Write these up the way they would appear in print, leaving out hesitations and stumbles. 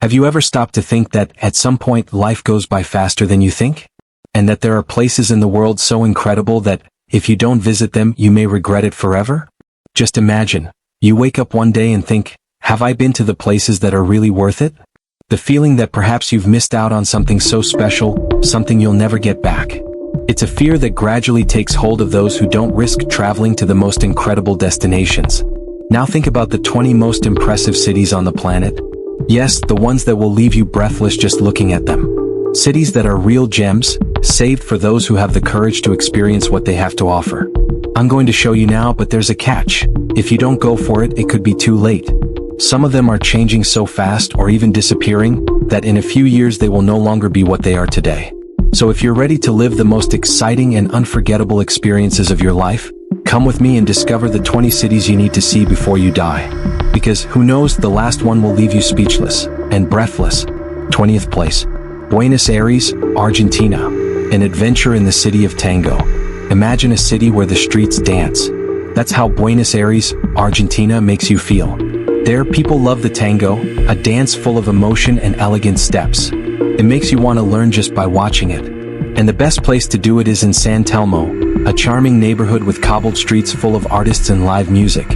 Have you ever stopped to think that, at some point, life goes by faster than you think? And that there are places in the world so incredible that, if you don't visit them, you may regret it forever? Just imagine, you wake up one day and think, have I been to the places that are really worth it? The feeling that perhaps you've missed out on something so special, something you'll never get back. It's a fear that gradually takes hold of those who don't risk traveling to the most incredible destinations. Now think about the 20 most impressive cities on the planet. Yes, the ones that will leave you breathless just looking at them. Cities that are real gems, saved for those who have the courage to experience what they have to offer. I'm going to show you now, but there's a catch. If you don't go for it, it could be too late. Some of them are changing so fast or even disappearing that in a few years they will no longer be what they are today. So if you're ready to live the most exciting and unforgettable experiences of your life, come with me and discover the 20 cities you need to see before you die. Because who knows, the last one will leave you speechless and breathless. 20th place. Buenos Aires, Argentina. An adventure in the city of tango. Imagine a city where the streets dance. That's how Buenos Aires, Argentina makes you feel. There, people love the tango, a dance full of emotion and elegant steps. It makes you want to learn just by watching it. And the best place to do it is in San Telmo, a charming neighborhood with cobbled streets full of artists and live music.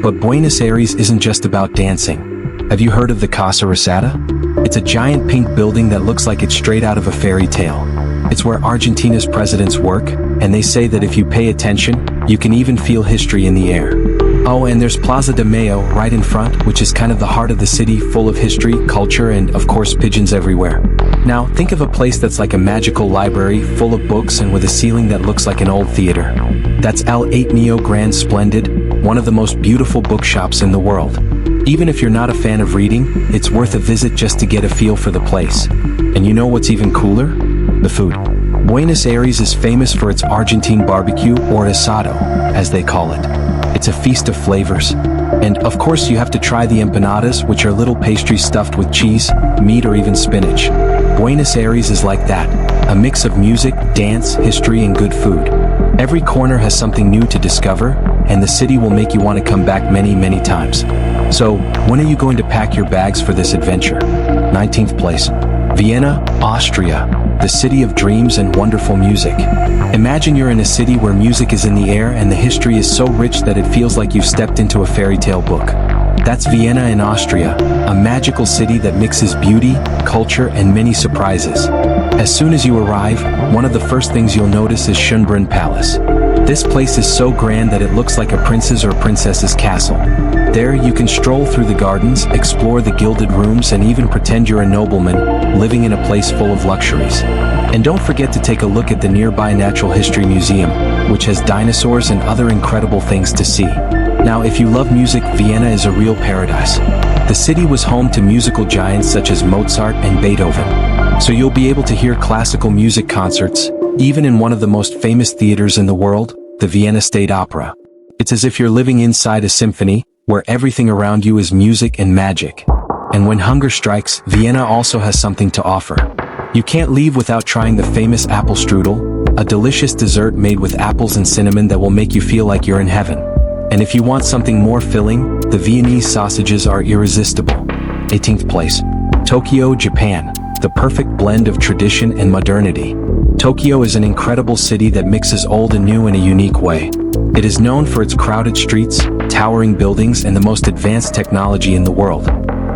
But Buenos Aires isn't just about dancing. Have you heard of the Casa Rosada? It's a giant pink building that looks like it's straight out of a fairy tale. It's where Argentina's presidents work, and they say that if you pay attention, you can even feel history in the air. Oh, and there's Plaza de Mayo right in front, which is kind of the heart of the city, full of history, culture, and, of course, pigeons everywhere. Now, think of a place that's like a magical library, full of books and with a ceiling that looks like an old theater. That's El 8 Neo Grand Splendid, one of the most beautiful bookshops in the world. Even if you're not a fan of reading, it's worth a visit just to get a feel for the place. And you know what's even cooler? The food. Buenos Aires is famous for its Argentine barbecue, or asado, as they call it. It's a feast of flavors. And, of course, you have to try the empanadas, which are little pastries stuffed with cheese, meat, or even spinach. Buenos Aires is like that, a mix of music, dance, history, and good food. Every corner has something new to discover, and the city will make you want to come back many, many times. So, when are you going to pack your bags for this adventure? 19th place. Vienna, Austria, the city of dreams and wonderful music. Imagine you're in a city where music is in the air and the history is so rich that it feels like you've stepped into a fairy tale book. That's Vienna in Austria, a magical city that mixes beauty, culture, and many surprises. As soon as you arrive, one of the first things you'll notice is Schönbrunn Palace. This place is so grand that it looks like a prince's or princess's castle. There you can stroll through the gardens, explore the gilded rooms, and even pretend you're a nobleman, living in a place full of luxuries. And don't forget to take a look at the nearby Natural History Museum, which has dinosaurs and other incredible things to see. Now, if you love music, Vienna is a real paradise. The city was home to musical giants such as Mozart and Beethoven. So you'll be able to hear classical music concerts, even in one of the most famous theaters in the world, the Vienna State Opera. It's as if you're living inside a symphony, where everything around you is music and magic. And when hunger strikes, Vienna also has something to offer. You can't leave without trying the famous apple strudel, a delicious dessert made with apples and cinnamon that will make you feel like you're in heaven. And if you want something more filling, the Viennese sausages are irresistible. 18th place. Tokyo, Japan, the perfect blend of tradition and modernity. Tokyo is an incredible city that mixes old and new in a unique way. It is known for its crowded streets, towering buildings, and the most advanced technology in the world.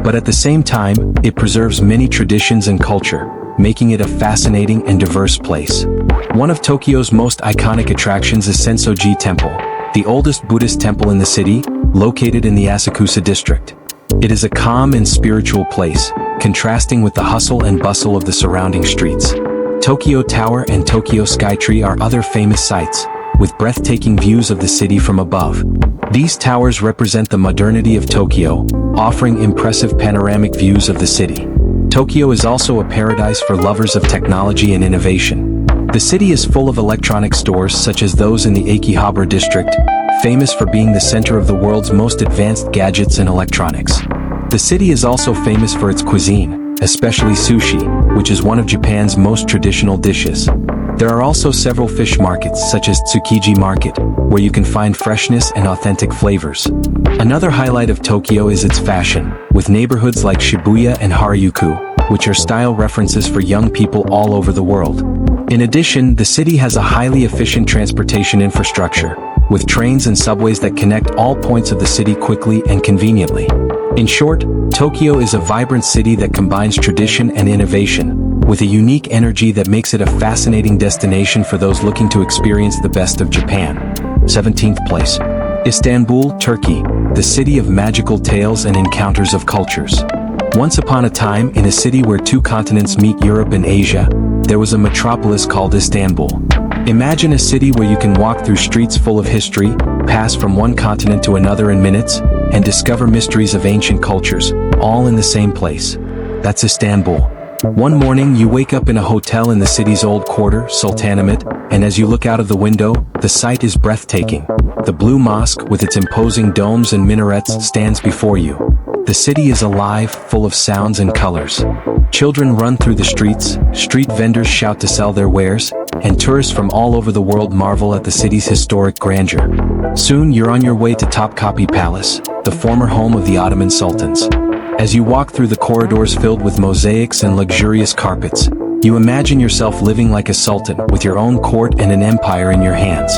But at the same time, it preserves many traditions and culture, making it a fascinating and diverse place. One of Tokyo's most iconic attractions is Sensoji Temple, the oldest Buddhist temple in the city, located in the Asakusa district. It is a calm and spiritual place, contrasting with the hustle and bustle of the surrounding streets. Tokyo Tower and Tokyo Skytree are other famous sites, with breathtaking views of the city from above. These towers represent the modernity of Tokyo, offering impressive panoramic views of the city. Tokyo is also a paradise for lovers of technology and innovation. The city is full of electronic stores such as those in the Akihabara district, famous for being the center of the world's most advanced gadgets and electronics. The city is also famous for its cuisine, especially sushi, which is one of Japan's most traditional dishes. There are also several fish markets such as Tsukiji Market, where you can find freshness and authentic flavors. Another highlight of Tokyo is its fashion, with neighborhoods like Shibuya and Harajuku, which are style references for young people all over the world. In addition, the city has a highly efficient transportation infrastructure, with trains and subways that connect all points of the city quickly and conveniently. In short, Tokyo is a vibrant city that combines tradition and innovation, with a unique energy that makes it a fascinating destination for those looking to experience the best of Japan. 17th place. Istanbul, Turkey, the city of magical tales and encounters of cultures. Once upon a time, in a city where two continents meet, Europe and Asia, there was a metropolis called Istanbul. Imagine a city where you can walk through streets full of history, pass from one continent to another in minutes, and discover mysteries of ancient cultures, all in the same place. That's Istanbul. One morning, you wake up in a hotel in the city's old quarter, Sultanahmet, and as you look out of the window, the sight is breathtaking. The Blue Mosque, with its imposing domes and minarets, stands before you. The city is alive, full of sounds and colors. Children run through the streets, street vendors shout to sell their wares, and tourists from all over the world marvel at the city's historic grandeur. Soon, you're on your way to Topkapi Palace, the former home of the Ottoman sultans. As you walk through the corridors filled with mosaics and luxurious carpets, you imagine yourself living like a sultan with your own court and an empire in your hands.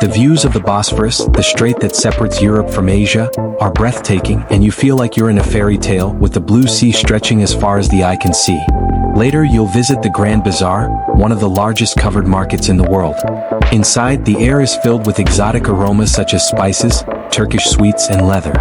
The views of the Bosphorus, the strait that separates Europe from Asia, are breathtaking, and you feel like you're in a fairy tale with the blue sea stretching as far as the eye can see. Later, you'll visit the Grand Bazaar, one of the largest covered markets in the world. Inside, the air is filled with exotic aromas such as spices, Turkish sweets, and leather.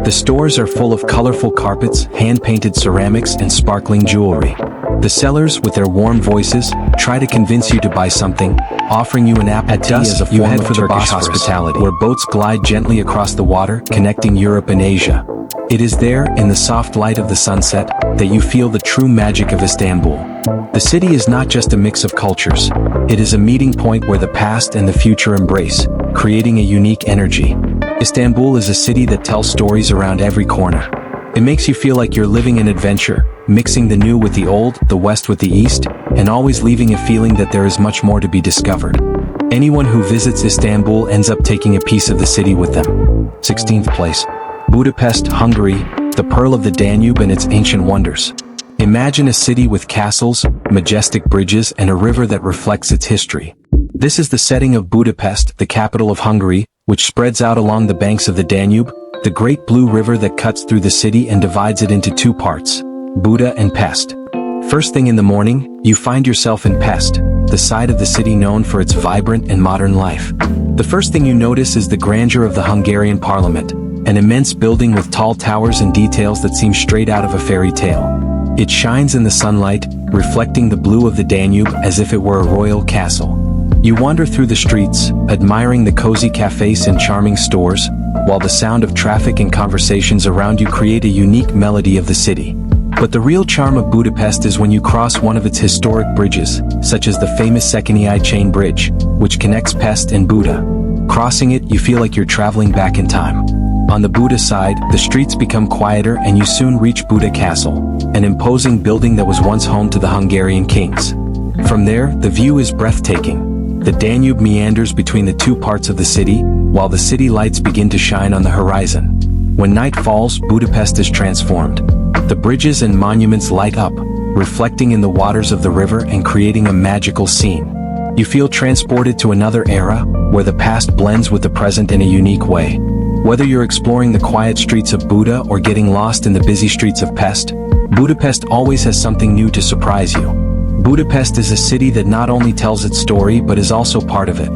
The stores are full of colorful carpets, hand-painted ceramics, and sparkling jewelry. The sellers, with their warm voices, try to convince you to buy something, offering you an appetite as a form of Turkish hospitality, where boats glide gently across the water, connecting Europe and Asia. It is there, in the soft light of the sunset, that you feel the true magic of Istanbul. The city is not just a mix of cultures. It is a meeting point where the past and the future embrace, creating a unique energy. Istanbul is a city that tells stories around every corner. It makes you feel like you're living an adventure, mixing the new with the old, the west with the east, and always leaving a feeling that there is much more to be discovered. Anyone who visits Istanbul ends up taking a piece of the city with them. 16th place. Budapest, Hungary, the pearl of the Danube and its ancient wonders. Imagine a city with castles, majestic bridges, and a river that reflects its history. This is the setting of Budapest, the capital of Hungary, which spreads out along the banks of the Danube, the great blue river that cuts through the city and divides it into two parts, Buda and Pest. First thing in the morning, you find yourself in Pest, the side of the city known for its vibrant and modern life. The first thing you notice is the grandeur of the Hungarian parliament, an immense building with tall towers and details that seem straight out of a fairy tale. It shines in the sunlight, reflecting the blue of the Danube as if it were a royal castle. You wander through the streets, admiring the cozy cafes and charming stores, while the sound of traffic and conversations around you create a unique melody of the city. But the real charm of Budapest is when you cross one of its historic bridges, such as the famous Székely Chain Bridge, which connects Pest and Buda. Crossing it, you feel like you're traveling back in time. On the Buda side, the streets become quieter and you soon reach Buda Castle, an imposing building that was once home to the Hungarian kings. From there, the view is breathtaking. The Danube meanders between the two parts of the city, while the city lights begin to shine on the horizon. When night falls, Budapest is transformed. The bridges and monuments light up, reflecting in the waters of the river and creating a magical scene. You feel transported to another era, where the past blends with the present in a unique way. Whether you're exploring the quiet streets of Buda or getting lost in the busy streets of Pest, Budapest always has something new to surprise you. Budapest is a city that not only tells its story but is also part of it.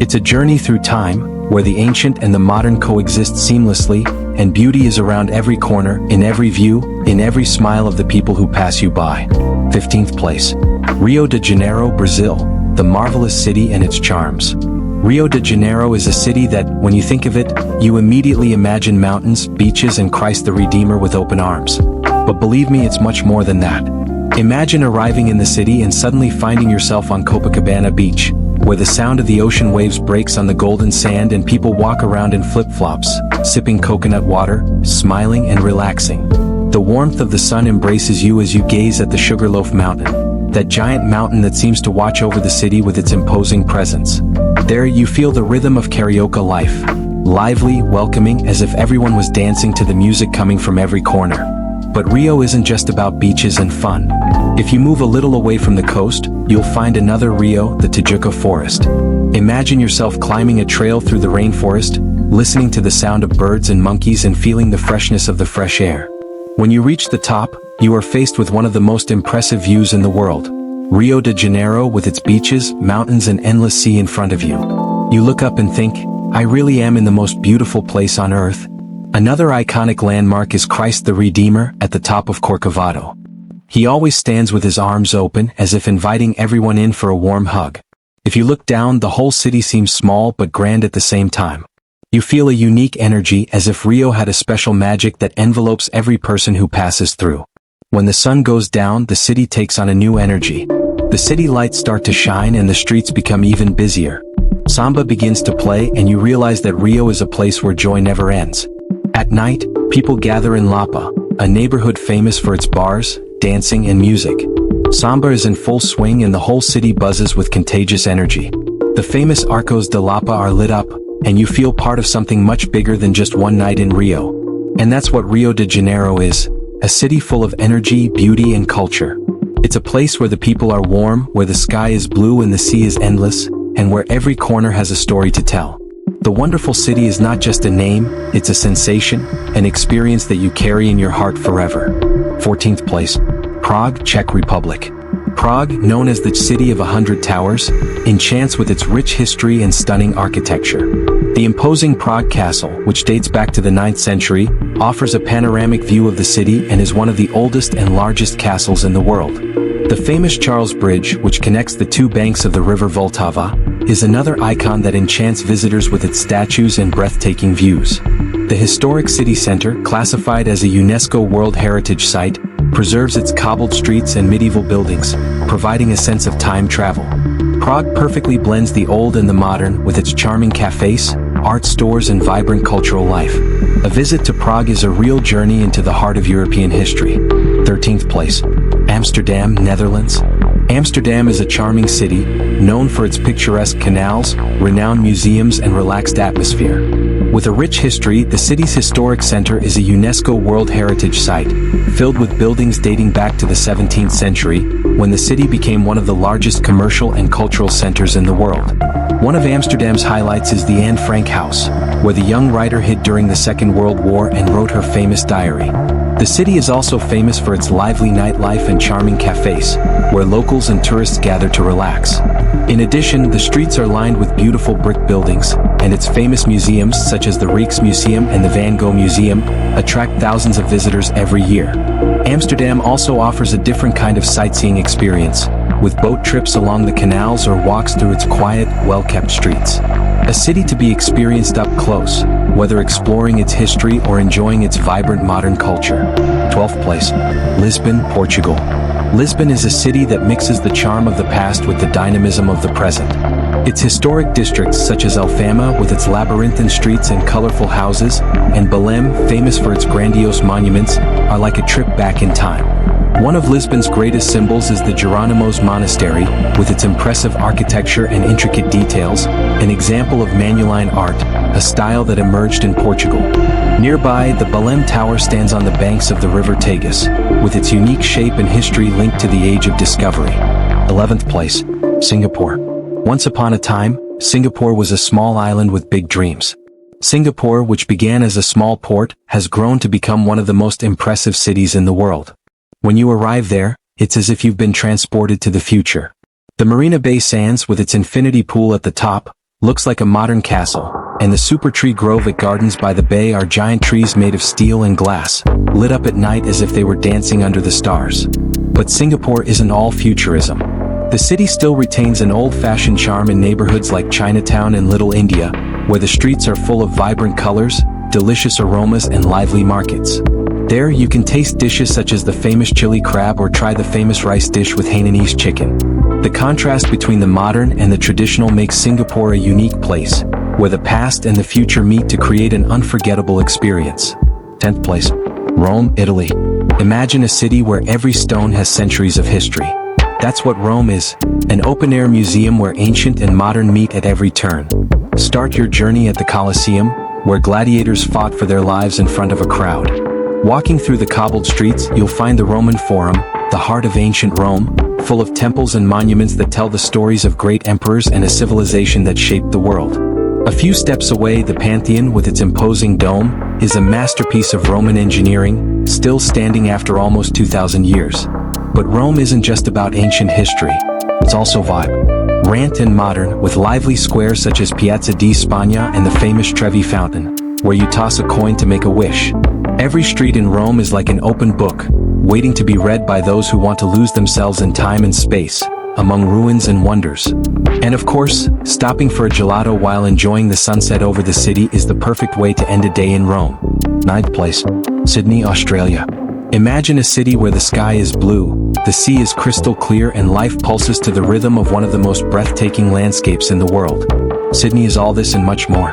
It's a journey through time, where the ancient and the modern coexist seamlessly, and beauty is around every corner, in every view, in every smile of the people who pass you by. 15th place. Rio de Janeiro, Brazil, the marvelous city and its charms. Rio de Janeiro is a city that, when you think of it, you immediately imagine mountains, beaches, and Christ the Redeemer with open arms. But believe me, it's much more than that. Imagine arriving in the city and suddenly finding yourself on Copacabana Beach, where the sound of the ocean waves breaks on the golden sand and people walk around in flip-flops, sipping coconut water, smiling and relaxing. The warmth of the sun embraces you as you gaze at the Sugarloaf Mountain, that giant mountain that seems to watch over the city with its imposing presence. There you feel the rhythm of Carioca life, lively, welcoming, as if everyone was dancing to the music coming from every corner. But Rio isn't just about beaches and fun. If you move a little away from the coast, you'll find another Rio, the Tijuca Forest. Imagine yourself climbing a trail through the rainforest, listening to the sound of birds and monkeys and feeling the freshness of the fresh air. When you reach the top, you are faced with one of the most impressive views in the world. Rio de Janeiro with its beaches, mountains and endless sea in front of you. You look up and think, I really am in the most beautiful place on earth. Another iconic landmark is Christ the Redeemer at the top of Corcovado. He always stands with his arms open as if inviting everyone in for a warm hug. If you look down, the whole city seems small but grand at the same time. You feel a unique energy as if Rio had a special magic that envelopes every person who passes through. When the sun goes down, the city takes on a new energy. The city lights start to shine and the streets become even busier. Samba begins to play and you realize that Rio is a place where joy never ends. At night, people gather in Lapa, a neighborhood famous for its bars, dancing and music. Samba is in full swing and the whole city buzzes with contagious energy. The famous Arcos de Lapa are lit up, and you feel part of something much bigger than just one night in Rio. And that's what Rio de Janeiro is, a city full of energy, beauty and culture. It's a place where the people are warm, where the sky is blue and the sea is endless, and where every corner has a story to tell. The wonderful city is not just a name, it's a sensation, an experience that you carry in your heart forever. 14th place. Prague, Czech Republic. Prague, known as the City of 100 Towers, enchants with its rich history and stunning architecture. The imposing Prague Castle, which dates back to the 9th century, offers a panoramic view of the city and is one of the oldest and largest castles in the world. The famous Charles Bridge, which connects the two banks of the river Vltava, is another icon that enchants visitors with its statues and breathtaking views. The historic city center, classified as a UNESCO World Heritage Site, preserves its cobbled streets and medieval buildings, providing a sense of time travel. Prague perfectly blends the old and the modern with its charming cafes, art stores and vibrant cultural life. A visit to Prague is a real journey into the heart of European history. 13th place. Amsterdam, Netherlands. Amsterdam is a charming city, known for its picturesque canals, renowned museums and relaxed atmosphere. With a rich history, the city's historic center is a UNESCO World Heritage Site, filled with buildings dating back to the 17th century, when the city became one of the largest commercial and cultural centers in the world. One of Amsterdam's highlights is the Anne Frank House, where the young writer hid during the Second World War and wrote her famous diary. The city is also famous for its lively nightlife and charming cafes, where locals and tourists gather to relax. In addition, the streets are lined with beautiful brick buildings, and its famous museums such as the Rijksmuseum and the Van Gogh Museum attract thousands of visitors every year. Amsterdam also offers a different kind of sightseeing experience, with boat trips along the canals or walks through its quiet, well-kept streets. A city to be experienced up close, whether exploring its history or enjoying its vibrant modern culture. 12th place. Lisbon, Portugal. Lisbon is a city that mixes the charm of the past with the dynamism of the present. Its historic districts such as Alfama with its labyrinthine streets and colorful houses, and Belém, famous for its grandiose monuments, are like a trip back in time. One of Lisbon's greatest symbols is the Jerónimos Monastery, with its impressive architecture and intricate details, an example of Manueline art, a style that emerged in Portugal. Nearby, the Belém Tower stands on the banks of the river Tagus, with its unique shape and history linked to the Age of Discovery. 11th place. Singapore. Once upon a time, Singapore was a small island with big dreams. Singapore, which began as a small port, has grown to become one of the most impressive cities in the world. When you arrive there, it's as if you've been transported to the future. The Marina Bay Sands, with its infinity pool at the top, looks like a modern castle, and the super tree grove at Gardens by the Bay are giant trees made of steel and glass, lit up at night as if they were dancing under the stars. But Singapore isn't all futurism. The city still retains an old-fashioned charm in neighborhoods like Chinatown and Little India, where the streets are full of vibrant colors, delicious aromas and lively markets. There you can taste dishes such as the famous chili crab or try the famous rice dish with Hainanese chicken. The contrast between the modern and the traditional makes Singapore a unique place, where the past and the future meet to create an unforgettable experience. 10th place. Rome, Italy. Imagine a city where every stone has centuries of history. That's what Rome is, an open-air museum where ancient and modern meet at every turn. Start your journey at the Colosseum, where gladiators fought for their lives in front of a crowd. Walking through the cobbled streets, you'll find the Roman Forum, the heart of ancient Rome, full of temples and monuments that tell the stories of great emperors and a civilization that shaped the world. A few steps away, the Pantheon, with its imposing dome, is a masterpiece of Roman engineering, still standing after almost 2,000 years. But Rome isn't just about ancient history, it's also vibrant and modern, with lively squares such as Piazza di Spagna and the famous Trevi Fountain, where you toss a coin to make a wish. Every street in Rome is like an open book, waiting to be read by those who want to lose themselves in time and space, among ruins and wonders. And of course, stopping for a gelato while enjoying the sunset over the city is the perfect way to end a day in Rome. 9th place. Sydney, Australia. Imagine a city where the sky is blue, the sea is crystal clear, and life pulses to the rhythm of one of the most breathtaking landscapes in the world. Sydney is all this and much more.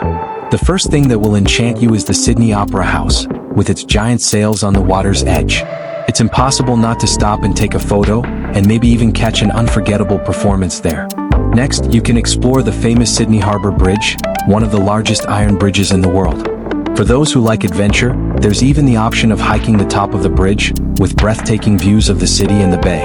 The first thing that will enchant you is the Sydney Opera House, with its giant sails on the water's edge. It's impossible not to stop and take a photo, and maybe even catch an unforgettable performance there. Next, you can explore the famous Sydney Harbour Bridge, one of the largest iron bridges in the world. For those who like adventure, there's even the option of hiking the top of the bridge, with breathtaking views of the city and the bay.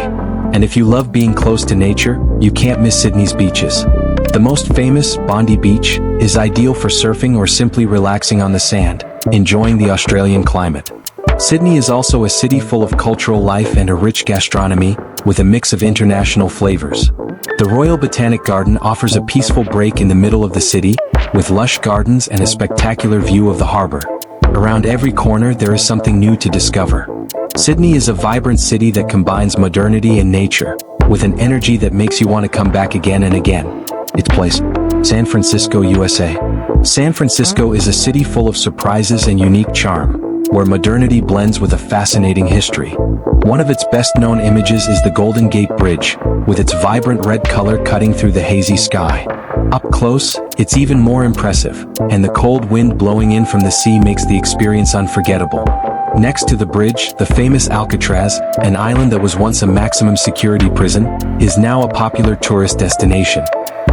And if you love being close to nature, you can't miss Sydney's beaches. The most famous, Bondi Beach, is ideal for surfing or simply relaxing on the sand, enjoying the Australian climate. Sydney is also a city full of cultural life and a rich gastronomy, with a mix of international flavors. The Royal Botanic Garden offers a peaceful break in the middle of the city, with lush gardens and a spectacular view of the harbour. Around every corner there is something new to discover. Sydney is a vibrant city that combines modernity and nature, with an energy that makes you want to come back again and again. Its place, San Francisco, USA. San Francisco is a city full of surprises and unique charm, where modernity blends with a fascinating history. One of its best-known images is the Golden Gate Bridge, with its vibrant red color cutting through the hazy sky. Up close, it's even more impressive, and the cold wind blowing in from the sea makes the experience unforgettable. Next to the bridge, the famous Alcatraz, an island that was once a maximum security prison, is now a popular tourist destination.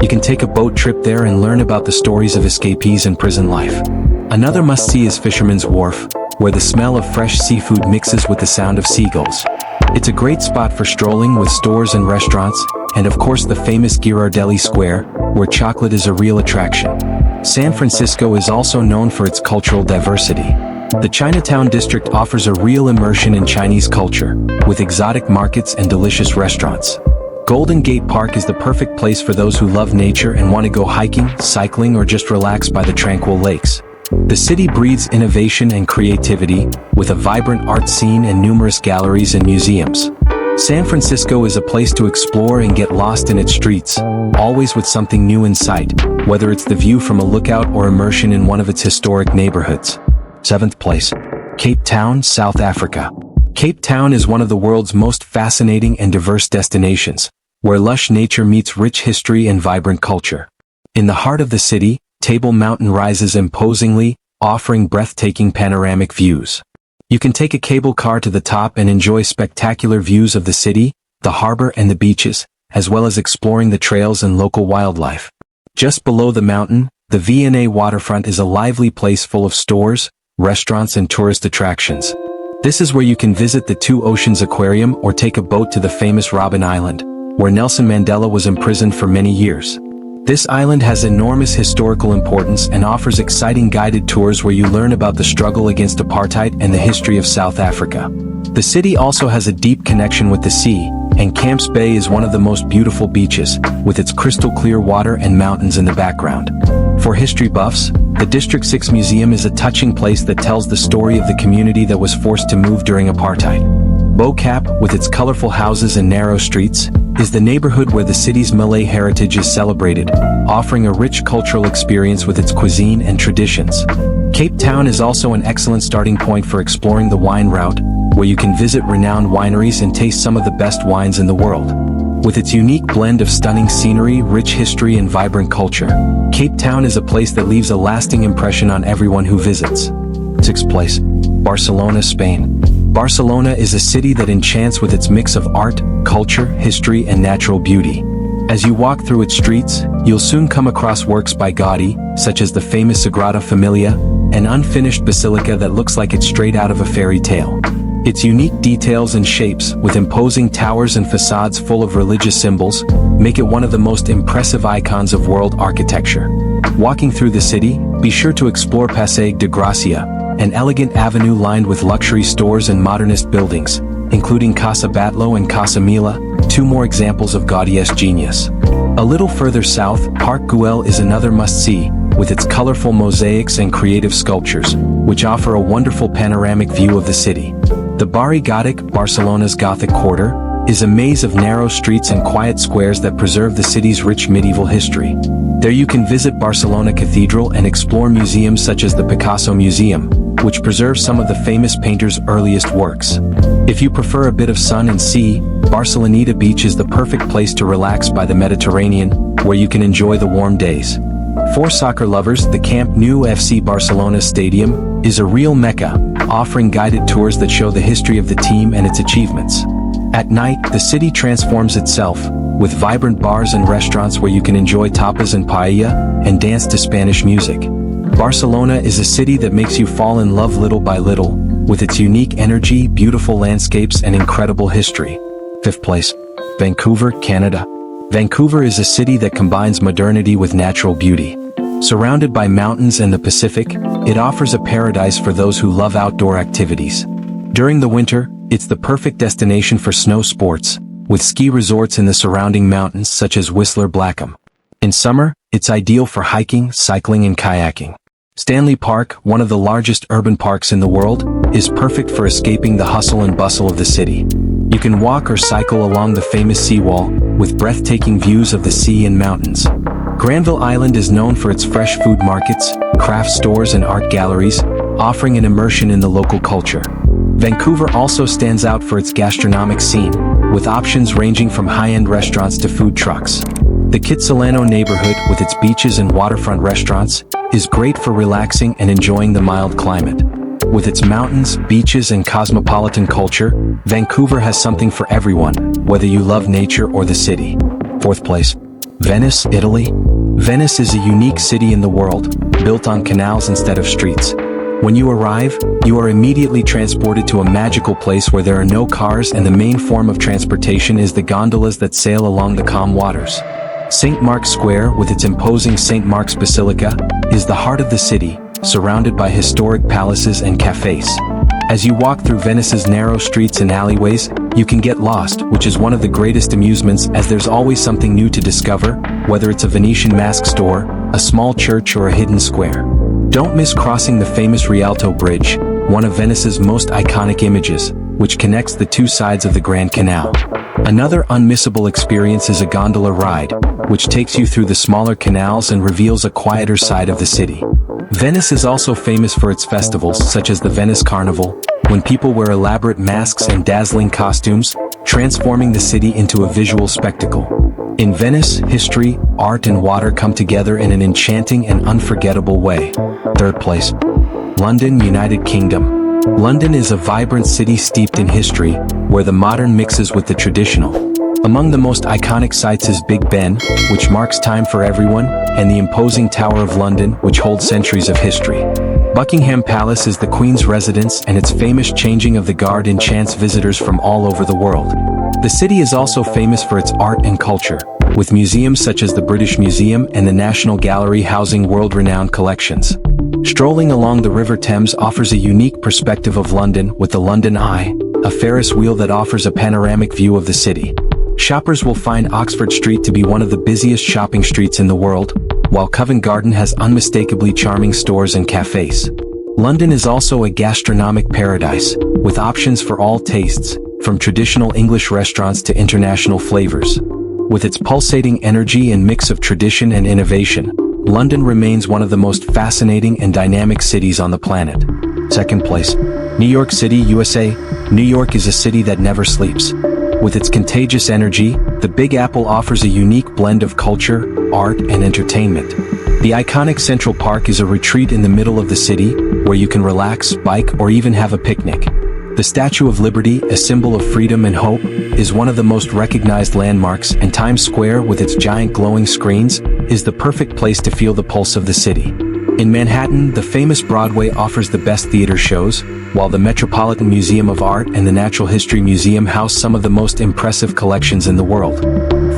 You can take a boat trip there and learn about the stories of escapees and prison life. Another must-see is Fisherman's Wharf, where the smell of fresh seafood mixes with the sound of seagulls. It's a great spot for strolling, with stores and restaurants, and of course the famous Ghirardelli Square, where chocolate is a real attraction. San Francisco is also known for its cultural diversity. The Chinatown district offers a real immersion in Chinese culture, with exotic markets and delicious restaurants. Golden Gate Park is the perfect place for those who love nature and want to go hiking, cycling, or just relax by the tranquil lakes. The city breathes innovation and creativity, with a vibrant art scene and numerous galleries and museums. San Francisco is a place to explore and get lost in its streets, always with something new in sight, whether it's the view from a lookout or immersion in one of its historic neighborhoods. 7th place. Cape Town, South Africa. Cape Town is one of the world's most fascinating and diverse destinations, where lush nature meets rich history and vibrant culture. In the heart of the city, Table Mountain rises imposingly, offering breathtaking panoramic views. You can take a cable car to the top and enjoy spectacular views of the city, the harbor, and the beaches, as well as exploring the trails and local wildlife. Just below the mountain, the V&A waterfront is a lively place full of stores, restaurants, and tourist attractions. This is where you can visit the Two Oceans Aquarium or take a boat to the famous Robben Island, where Nelson Mandela was imprisoned for many years. This island has enormous historical importance and offers exciting guided tours where you learn about the struggle against apartheid and the history of South Africa. The city also has a deep connection with the sea, and Camps Bay is one of the most beautiful beaches, with its crystal clear water and mountains in the background. For history buffs, the District 6 Museum is a touching place that tells the story of the community that was forced to move during apartheid. Bo-Kaap, with its colorful houses and narrow streets, is the neighborhood where the city's Malay heritage is celebrated, offering a rich cultural experience with its cuisine and traditions. Cape Town is also an excellent starting point for exploring the wine route, where you can visit renowned wineries and taste some of the best wines in the world. With its unique blend of stunning scenery, rich history, and vibrant culture, Cape Town is a place that leaves a lasting impression on everyone who visits. 6th place. Barcelona, Spain. Barcelona is a city that enchants with its mix of art, culture, history, and natural beauty. As you walk through its streets, you'll soon come across works by Gaudi, such as the famous Sagrada Familia, an unfinished basilica that looks like it's straight out of a fairy tale. Its unique details and shapes, with imposing towers and facades full of religious symbols, make it one of the most impressive icons of world architecture. Walking through the city, be sure to explore Passeig de Gracia, an elegant avenue lined with luxury stores and modernist buildings, including Casa Batlló and Casa Mila, two more examples of Gaudi's genius. A little further south, Park Güell is another must-see, with its colorful mosaics and creative sculptures, which offer a wonderful panoramic view of the city. The Barri Gòtic, Barcelona's Gothic quarter, is a maze of narrow streets and quiet squares that preserve the city's rich medieval history. There you can visit Barcelona Cathedral and explore museums such as the Picasso Museum, which preserves some of the famous painter's earliest works. If you prefer a bit of sun and sea, Barceloneta Beach is the perfect place to relax by the Mediterranean, where you can enjoy the warm days. For soccer lovers, the Camp Nou FC Barcelona Stadium is a real mecca, offering guided tours that show the history of the team and its achievements. At night, the city transforms itself, with vibrant bars and restaurants where you can enjoy tapas and paella, and dance to Spanish music. Barcelona is a city that makes you fall in love little by little, with its unique energy, beautiful landscapes, and incredible history. 5th place. Vancouver, Canada. Vancouver is a city that combines modernity with natural beauty. Surrounded by mountains and the Pacific, it offers a paradise for those who love outdoor activities. During the winter, it's the perfect destination for snow sports, with ski resorts in the surrounding mountains such as Whistler Blackham. In summer, it's ideal for hiking, cycling, and kayaking. Stanley Park, one of the largest urban parks in the world, is perfect for escaping the hustle and bustle of the city. You can walk or cycle along the famous seawall, with breathtaking views of the sea and mountains. Granville Island is known for its fresh food markets, craft stores, and art galleries, offering an immersion in the local culture. Vancouver also stands out for its gastronomic scene, with options ranging from high-end restaurants to food trucks. The Kitsilano neighborhood, with its beaches and waterfront restaurants, is great for relaxing and enjoying the mild climate. With its mountains, beaches, and cosmopolitan culture, Vancouver has something for everyone, whether you love nature or the city. 4th place. Venice, Italy. Venice is a unique city in the world, built on canals instead of streets. When you arrive, you are immediately transported to a magical place where there are no cars and the main form of transportation is the gondolas that sail along the calm waters. St. Mark's Square, with its imposing St. Mark's Basilica, is the heart of the city, surrounded by historic palaces and cafes. As you walk through Venice's narrow streets and alleyways, you can get lost, which is one of the greatest amusements as there's always something new to discover, whether it's a Venetian mask store, a small church, or a hidden square. Don't miss crossing the famous Rialto Bridge, one of Venice's most iconic images, which connects the two sides of the Grand Canal. Another unmissable experience is a gondola ride, which takes you through the smaller canals and reveals a quieter side of the city. Venice is also famous for its festivals such as the Venice Carnival, when people wear elaborate masks and dazzling costumes, transforming the city into a visual spectacle. In Venice, history, art, and water come together in an enchanting and unforgettable way. 3rd place. London, United Kingdom. London is a vibrant city steeped in history, where the modern mixes with the traditional. Among the most iconic sites is Big Ben, which marks time for everyone, and the imposing Tower of London, which holds centuries of history. Buckingham Palace is the Queen's residence, and its famous changing of the guard enchants visitors from all over the world. The city is also famous for its art and culture, with museums such as the British Museum and the National Gallery housing world-renowned collections. Strolling along the River Thames offers a unique perspective of London with the London Eye, a Ferris wheel that offers a panoramic view of the city. Shoppers will find Oxford Street to be one of the busiest shopping streets in the world, while Covent Garden has unmistakably charming stores and cafes. London is also a gastronomic paradise, with options for all tastes, from traditional English restaurants to international flavors. With its pulsating energy and mix of tradition and innovation, London remains one of the most fascinating and dynamic cities on the planet. 2nd place. New York City, USA. New York is a city that never sleeps. With its contagious energy, the Big Apple offers a unique blend of culture, art, and entertainment. The iconic Central Park is a retreat in the middle of the city, where you can relax, bike, or even have a picnic. The The Statue of Liberty, a symbol of freedom and hope, is one of the most recognized landmarks, and Times Square, with its giant glowing screens, is the perfect place to feel the pulse of the city. In Manhattan, the famous Broadway offers the best theater shows, while the Metropolitan Museum of Art and the Natural History Museum house some of the most impressive collections in the world.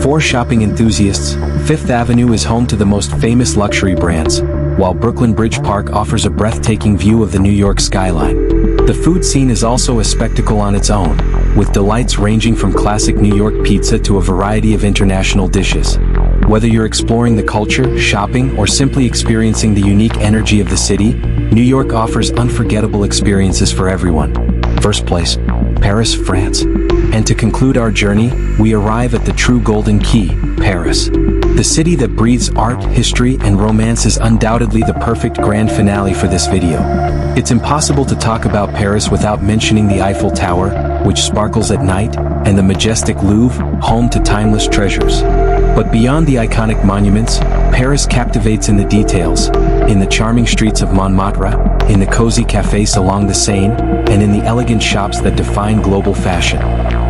For shopping enthusiasts, Fifth Avenue is home to the most famous luxury brands, while Brooklyn Bridge Park offers a breathtaking view of the New York skyline. The food scene is also a spectacle on its own, with delights ranging from classic New York pizza to a variety of international dishes. Whether you're exploring the culture, shopping, or simply experiencing the unique energy of the city, New York offers unforgettable experiences for everyone. First place, Paris, France. And to conclude our journey, we arrive at the true Golden Key, Paris. The city that breathes art, history, and romance is undoubtedly the perfect grand finale for this video. It's impossible to talk about Paris without mentioning the Eiffel Tower, which sparkles at night, and the majestic Louvre, home to timeless treasures. But beyond the iconic monuments, Paris captivates in the details, in the charming streets of Montmartre, in the cozy cafes along the Seine, and in the elegant shops that define global fashion.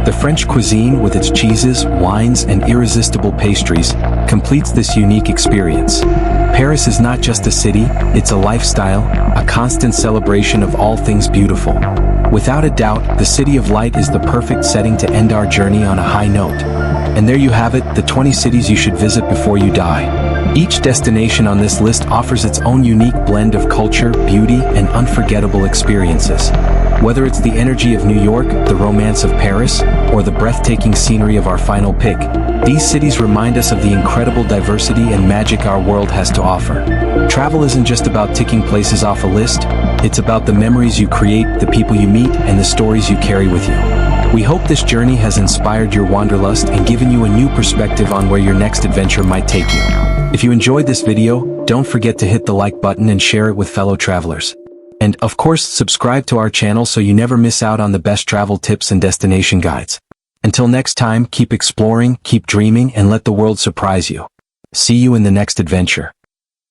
The French cuisine, with its cheeses, wines, and irresistible pastries, completes this unique experience. Paris is not just a city, it's a lifestyle, a constant celebration of all things beautiful. Without a doubt, the City of Light is the perfect setting to end our journey on a high note. And there you have it, the 20 cities you should visit before you die. Each destination on this list offers its own unique blend of culture, beauty, and unforgettable experiences. Whether it's the energy of New York, the romance of Paris, or the breathtaking scenery of our final pick, these cities remind us of the incredible diversity and magic our world has to offer. Travel isn't just about ticking places off a list, it's about the memories you create, the people you meet, and the stories you carry with you. We hope this journey has inspired your wanderlust and given you a new perspective on where your next adventure might take you. If you enjoyed this video, don't forget to hit the like button and share it with fellow travelers. And, of course, subscribe to our channel so you never miss out on the best travel tips and destination guides. Until next time, keep exploring, keep dreaming, and let the world surprise you. See you in the next adventure.